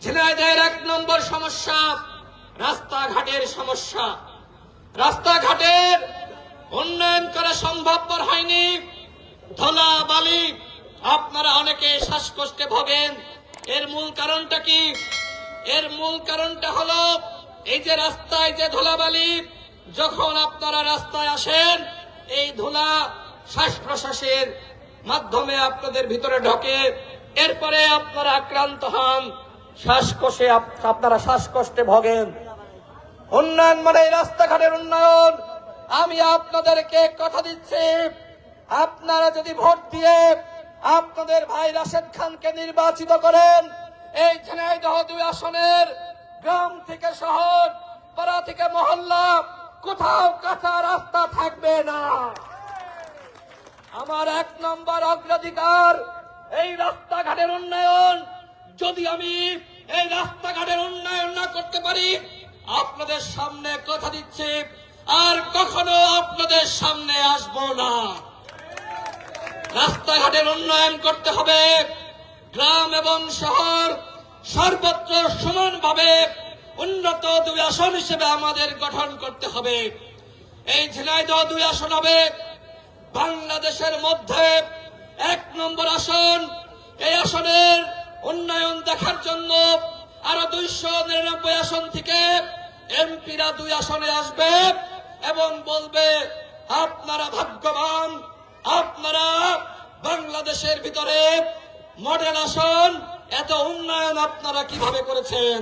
ঝিনাইদহের 1 নম্বর সমস্যা রাস্তাঘাটের সমস্যা। রাস্তাঘাটের উন্নয়ন করা সম্ভবপর হয়নি। ধুলা বালি, আপনারা অনেকে শ্বাসকষ্টে ভোগেন। এর মূল কারণটা কি? এর মূল কারণটা হলো এই যে রাস্তায় যে ধুলাবালি, যখন আপনারা রাস্তায় আসেন এই ধুলা শ্বাস প্রশ্বাসের মাধ্যমে আপনাদের ভিতরে ঢোকে, এরপরে আপনারা আক্রান্ত হন, শ্বাসকষ্টে আপনারা শ্বাসকষ্টে ভোগেন। উন্নয়ন মানে রাস্তাঘাটের উন্নয়ন। আমি আপনাদেরকে কথা দিচ্ছি, আপনারা যদি ভোট দিয়ে আপনাদের ভাই রাশেদ খানকে নির্বাচিত করেন, এই ঝিনাইদহ 2 আসনের গ্রাম থেকে শহর, পাড়া থেকে মহল্লা, কোথাও কাঁচা রাস্তা থাকবে না। আমার 1 নম্বর অগ্রাধিকার এই রাস্তাঘাটের উন্নয়ন। যদি আমি এই রাস্তাঘাটের উন্নয়ন না করতে পারি, আপনাদের সামনে কথা দিচ্ছি আর কখনো আপনাদের সামনে আসব না। রাস্তাঘাটের উন্নয়ন করতে হবে। গ্রাম এবং শহর সর্বত্র সমানভাবে উন্নত 2 আসন হিসেবে আমাদের গঠন করতে হবে। এই ঝিনাইদহ 2 আসন হবে বাংলাদেশের মধ্যে 1 নম্বর আসন। এই আসনের উন্নয়ন দেখার জন্য আরো 299 আসন থেকে এমপিরা 2 আসনে আসবে এবং বলবে আপনারা ভাগ্যবান, আপনারা বাংলাদেশের ভিতরে মডেল আসন, এত উন্নয়ন আপনারা কিভাবে করেছেন।